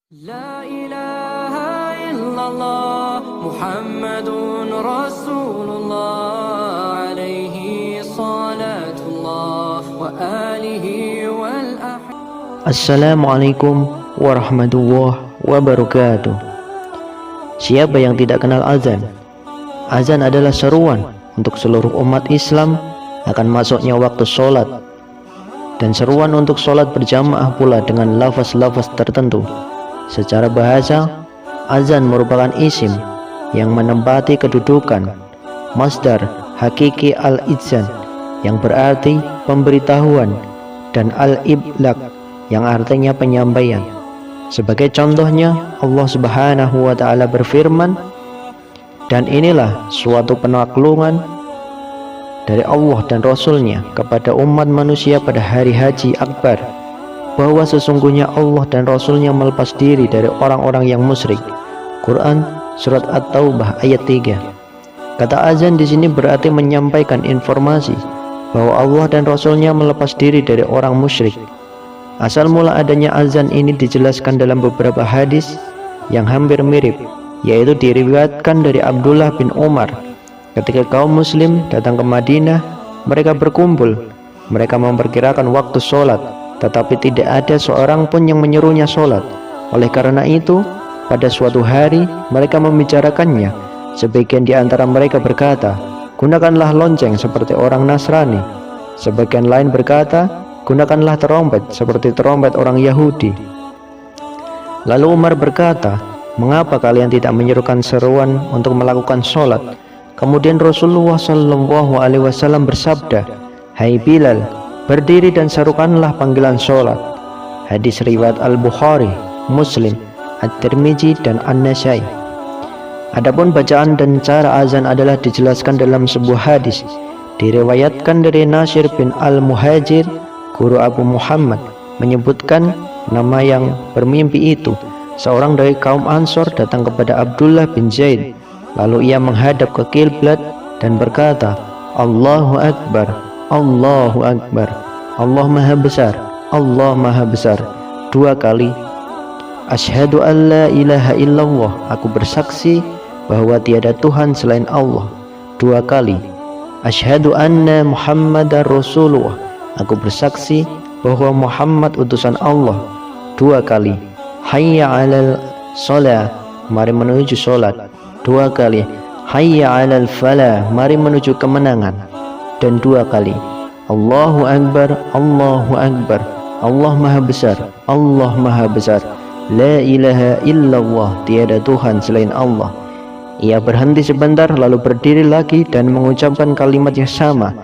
La ilaha illallah Muhammadun Rasulullah alaihi salatullah wa alihi wal Assalamualaikum warahmatullahi wabarakatuh. Siapa yang tidak kenal azan? Azan adalah seruan untuk seluruh umat Islam akan masuknya waktu sholat, dan seruan untuk sholat berjamaah pula dengan lafaz-lafaz tertentu. Secara bahasa, azan merupakan isim yang menempati kedudukan masdar hakiki al-idzan yang berarti pemberitahuan, dan al-iblaq yang artinya penyampaian. Sebagai contohnya, Allah Subhanahu wa Ta'ala berfirman, dan inilah suatu penaklungan dari Allah dan Rasul-Nya kepada umat manusia pada hari haji akbar, bahwa sesungguhnya Allah dan Rasul-Nya melepas diri dari orang-orang yang musyrik. Quran surat At-Taubah ayat 3. Kata azan di sini berarti menyampaikan informasi bahwa Allah dan Rasul-Nya melepas diri dari orang musyrik. Asal mula adanya azan ini dijelaskan dalam beberapa hadis yang hampir mirip, yaitu diriwayatkan dari Abdullah bin Umar. Ketika kaum muslim datang ke Madinah, mereka berkumpul. Mereka memperkirakan waktu sholat, tetapi tidak ada seorang pun yang menyuruhnya sholat. Oleh karena itu, pada suatu hari mereka membicarakannya. Sebagian di antara mereka berkata, gunakanlah lonceng seperti orang Nasrani. Sebagian lain berkata, gunakanlah terompet seperti terompet orang Yahudi. Lalu Umar berkata, mengapa kalian tidak menyerukan seruan untuk melakukan sholat? Kemudian Rasulullah SAW bersabda, hai Bilal, berdiri dan serukanlah panggilan sholat. Hadis riwayat Al-Bukhari, Muslim, At-Tirmizi, dan An-Nasai. Adapun bacaan dan cara azan adalah dijelaskan dalam sebuah hadis. Diriwayatkan dari Nasir bin Al-Muhajir, guru Abu Muhammad, menyebutkan nama yang bermimpi itu. Seorang dari kaum Ansor datang kepada Abdullah bin Zaid. Lalu ia menghadap ke kiblat dan berkata, Allahu Akbar, Allahu Akbar, Allah Maha Besar, Allah Maha Besar, 2 kali. Asyhadu an la ilaha illallah, aku bersaksi bahwa tiada Tuhan selain Allah, 2 kali. Asyhadu anna Muhammadar Rasulullah, aku bersaksi bahwa Muhammad utusan Allah, 2 kali. Hayya 'alal shalah, mari menuju salat, 2 kali. Hayya 'alal falah, mari menuju kemenangan, dan 2 kali. Allahu Akbar, Allahu Akbar, Allah Maha Besar, Allah Maha Besar, la ilaha illallah, tiada Tuhan selain Allah. Ia berhenti sebentar lalu berdiri lagi dan mengucapkan kalimat yang sama,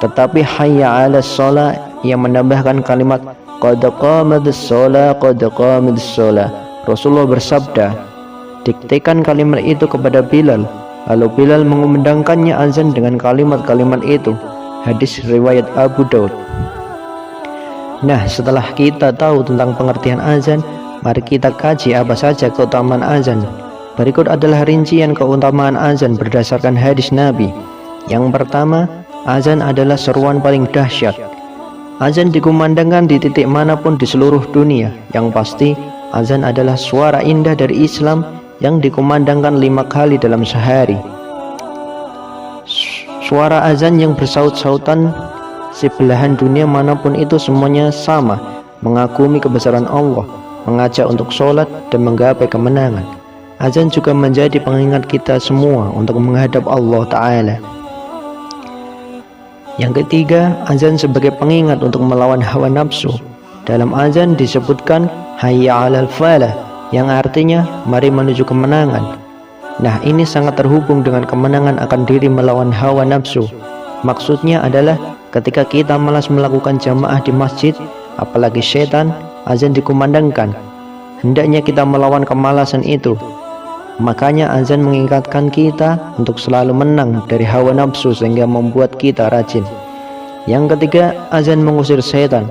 tetapi hayya 'alas shalah yang menambahkan kalimat qad qamatis shalah, qad qamatis shalah. Rasulullah bersabda, diktekan kalimat itu kepada Bilal. Lalu Bilal mengumandangkannya azan dengan kalimat-kalimat itu. Hadis riwayat Abu Daud. Nah, setelah kita tahu tentang pengertian azan, mari kita kaji apa saja keutamaan azan. Berikut adalah rincian keutamaan azan berdasarkan hadis Nabi. Yang pertama, azan adalah seruan paling dahsyat. Azan dikumandangkan di titik manapun di seluruh dunia. Yang pasti, azan adalah suara indah dari Islam yang dikumandangkan 5 kali dalam sehari. Suara azan yang bersaut-sautan sebelahan dunia manapun itu semuanya sama, mengagumi kebesaran Allah, mengajak untuk sholat dan menggapai kemenangan. Azan juga menjadi pengingat kita semua untuk menghadap Allah Ta'ala. Yang ketiga, azan sebagai pengingat untuk melawan hawa nafsu. Dalam azan disebutkan hayya 'alal falah, yang artinya mari menuju kemenangan. Nah, ini sangat terhubung dengan kemenangan akan diri melawan hawa nafsu. Maksudnya adalah ketika kita malas melakukan jamaah di masjid, apalagi setan, azan dikumandangkan. Hendaknya kita melawan kemalasan itu. Makanya azan mengingatkan kita untuk selalu menang dari hawa nafsu sehingga membuat kita rajin. Yang ketiga, azan mengusir setan.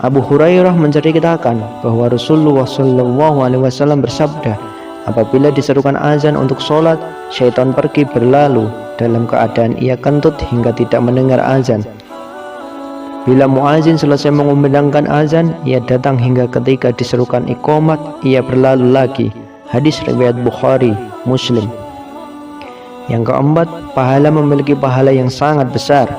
Abu Hurairah menceritakan bahwa Rasulullah SAW bersabda, apabila diserukan azan untuk sholat, syaitan pergi berlalu dalam keadaan ia kentut hingga tidak mendengar azan. Bila muazin selesai mengumandangkan azan, ia datang hingga ketika diserukan iqamat, ia berlalu lagi. Hadis riwayat Bukhari, Muslim. Yang keempat, pahala memiliki pahala yang sangat besar.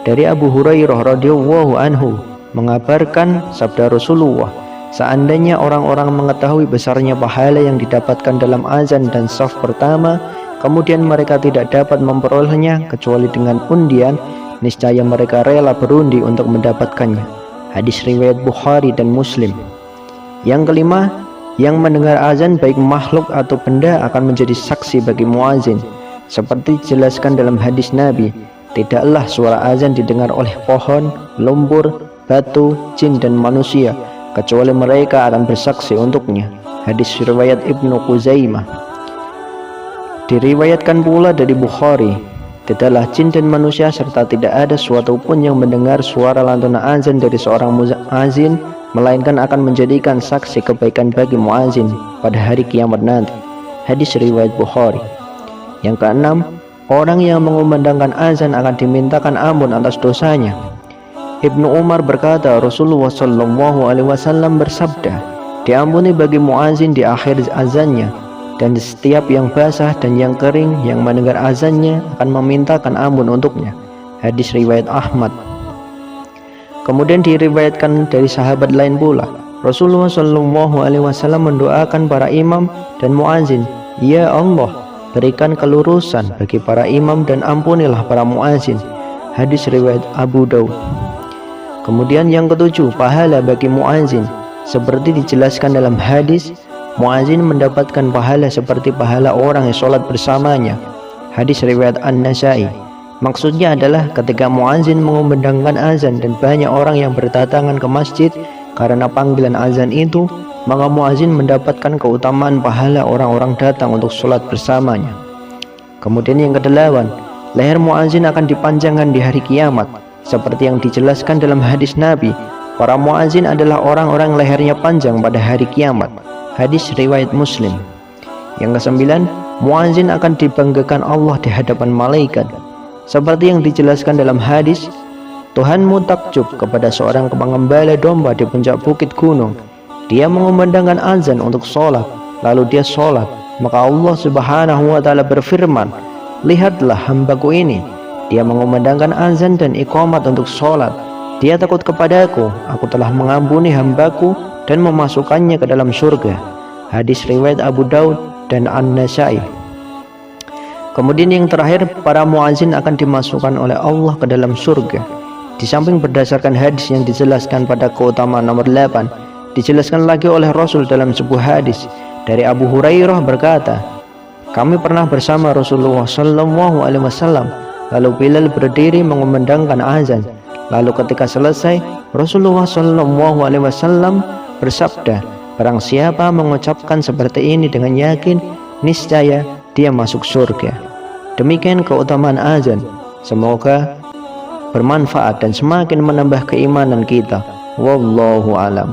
Dari Abu Hurairah radhiyallahu anhu mengabarkan sabda Rasulullah, seandainya orang-orang mengetahui besarnya pahala yang didapatkan dalam azan dan shaf pertama, kemudian mereka tidak dapat memperolehnya kecuali dengan undian, niscaya mereka rela berundi untuk mendapatkannya. Hadis riwayat Bukhari dan Muslim. Yang kelima, yang mendengar azan baik makhluk atau benda akan menjadi saksi bagi muazin. Seperti dijelaskan dalam hadis Nabi, tidaklah suara azan didengar oleh pohon, lumpur, batu, jin dan manusia, kecuali mereka akan bersaksi untuknya. Hadis riwayat Ibnu Khuzaimah. Diriwayatkan pula dari Bukhari, tidaklah jin dan manusia serta tidak ada suatu pun yang mendengar suara lantunan azan dari seorang muazin, melainkan akan menjadikan saksi kebaikan bagi muazin pada hari kiamat nanti. Hadis riwayat Bukhari. Yang keenam, orang yang mengumandangkan azan akan dimintakan ampun atas dosanya. Ibnu Umar berkata, Rasulullah SAW bersabda, diampuni bagi muazin di akhir azannya, dan setiap yang basah dan yang kering yang mendengar azannya akan memintakan ampun untuknya. Hadis riwayat Ahmad. Kemudian diriwayatkan dari sahabat lain pula, Rasulullah SAW mendoakan para imam dan muazin, ya Allah, berikan kelurusan bagi para imam dan ampunilah para muazin. Hadis riwayat Abu Daud. Kemudian yang ketujuh, pahala bagi muazin. Seperti dijelaskan dalam hadis, muazin mendapatkan pahala seperti pahala orang yang sholat bersamanya. Hadis riwayat An-Nasai. Maksudnya adalah ketika muazin mengumandangkan azan dan banyak orang yang berdatangan ke masjid karena panggilan azan itu, maka muazin mendapatkan keutamaan pahala orang-orang datang untuk sholat bersamanya. Kemudian yang kedelapan, leher muazin akan dipanjangkan di hari kiamat. Seperti yang dijelaskan dalam hadis Nabi, para muazin adalah orang-orang lehernya panjang pada hari kiamat. Hadis riwayat Muslim. Yang kesembilan, muazin akan dibanggakan Allah di hadapan malaikat. Seperti yang dijelaskan dalam hadis, Tuhanmu takjub kepada seorang pengembala domba di puncak bukit gunung. Dia mengumandangkan azan untuk sholat, lalu dia sholat. Maka Allah Subhanahu wa Ta'ala berfirman, lihatlah hambaku ini, dia mengumandangkan azan dan iqamat untuk sholat. Dia takut kepadaku, aku telah mengampuni hambaku dan memasukkannya ke dalam surga. Hadis riwayat Abu Daud dan An-Nasai. Kemudian yang terakhir, para muazin akan dimasukkan oleh Allah ke dalam surga. Di samping berdasarkan hadis yang dijelaskan pada keutamaan nomor 8, dijelaskan lagi oleh Rasul dalam sebuah hadis dari Abu Hurairah berkata, kami pernah bersama Rasulullah SAW. Lalu Bilal berdiri mengumandangkan azan. Lalu ketika selesai, Rasulullah SAW bersabda, barang siapa mengucapkan seperti ini dengan yakin, niscaya dia masuk surga. Demikian keutamaan azan. Semoga bermanfaat dan semakin menambah keimanan kita. Wallahu alam.